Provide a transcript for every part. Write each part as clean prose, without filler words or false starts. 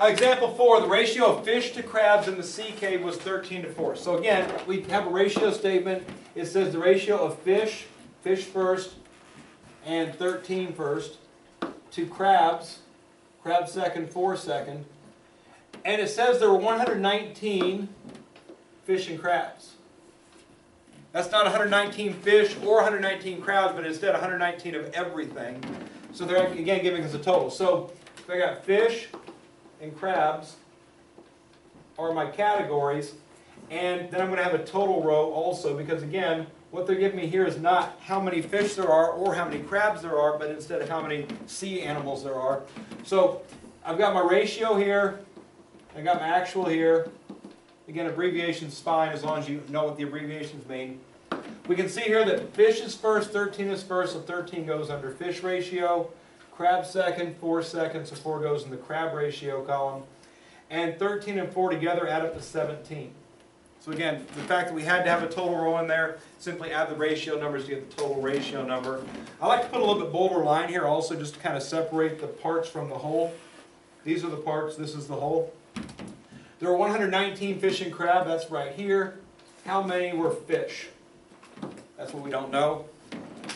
Example 4, the ratio of fish to crabs in the sea cave was 13 to 4. So again, we have a ratio statement. It says the ratio of fish first, and 13 first, to crabs second, 4 second. And it says there were 119 fish and crabs. That's not 119 fish or 119 crabs, but instead 119 of everything. So they're again giving us a total. So if I got fish and crabs are my categories, and then I'm going to have a total row also, because again, what they're giving me here is not how many fish there are or how many crabs there are, but instead of how many sea animals there are. So I've got my ratio here, I got my actual here. Again, abbreviation's fine as long as you know what the abbreviations mean. We can see here that fish is first, 13 is first, so 13 goes under fish ratio. Crab second, 4 second, so 4 goes in the crab ratio column. And 13 and 4 together add up to 17. So again, the fact that we had to have a total row in there, simply add the ratio numbers to get the total ratio number. I like to put a little bit bolder line here also just to kind of separate the parts from the whole. These are the parts, this is the whole. There were 119 fish and crab, that's right here. How many were fish? That's what we don't know.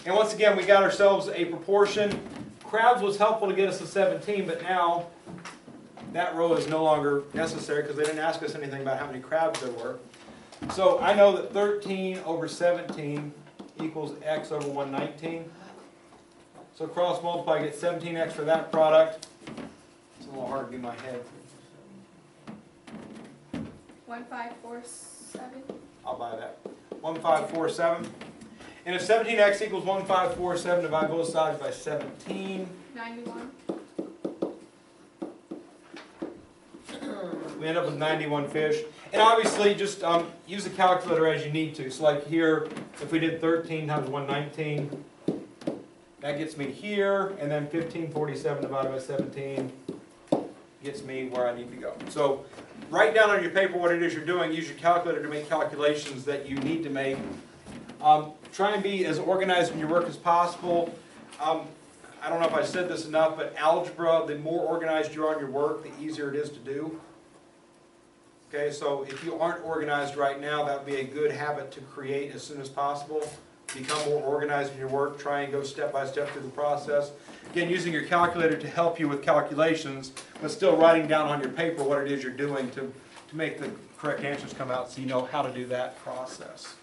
And once again, we got ourselves a proportion. Crabs was helpful to get us to 17, but now that row is no longer necessary because they didn't ask us anything about how many crabs there were. So I know that 13 over 17 equals x over 119. So cross multiply, I get 17x for that product. It's a little hard to do in my head. 1547. I'll buy that. 1547. And if 17x equals 1547, divide both sides by 17. 91. We end up with 91 fish. And obviously just use the calculator as you need to. So like here, if we did 13 times 119, that gets me here. And then 1547 divided by 17 gets me where I need to go. So write down on your paper what it is you're doing. Use your calculator to make calculations that you need to make. Try and be as organized in your work as possible. I don't know if I said this enough, but algebra, the more organized you are in your work, the easier it is to do. Okay, so if you aren't organized right now, that would be a good habit to create as soon as possible. Become more organized in your work. Try and go step by step through the process. Again, using your calculator to help you with calculations, but still writing down on your paper what it is you're doing to make the correct answers come out so you know how to do that process.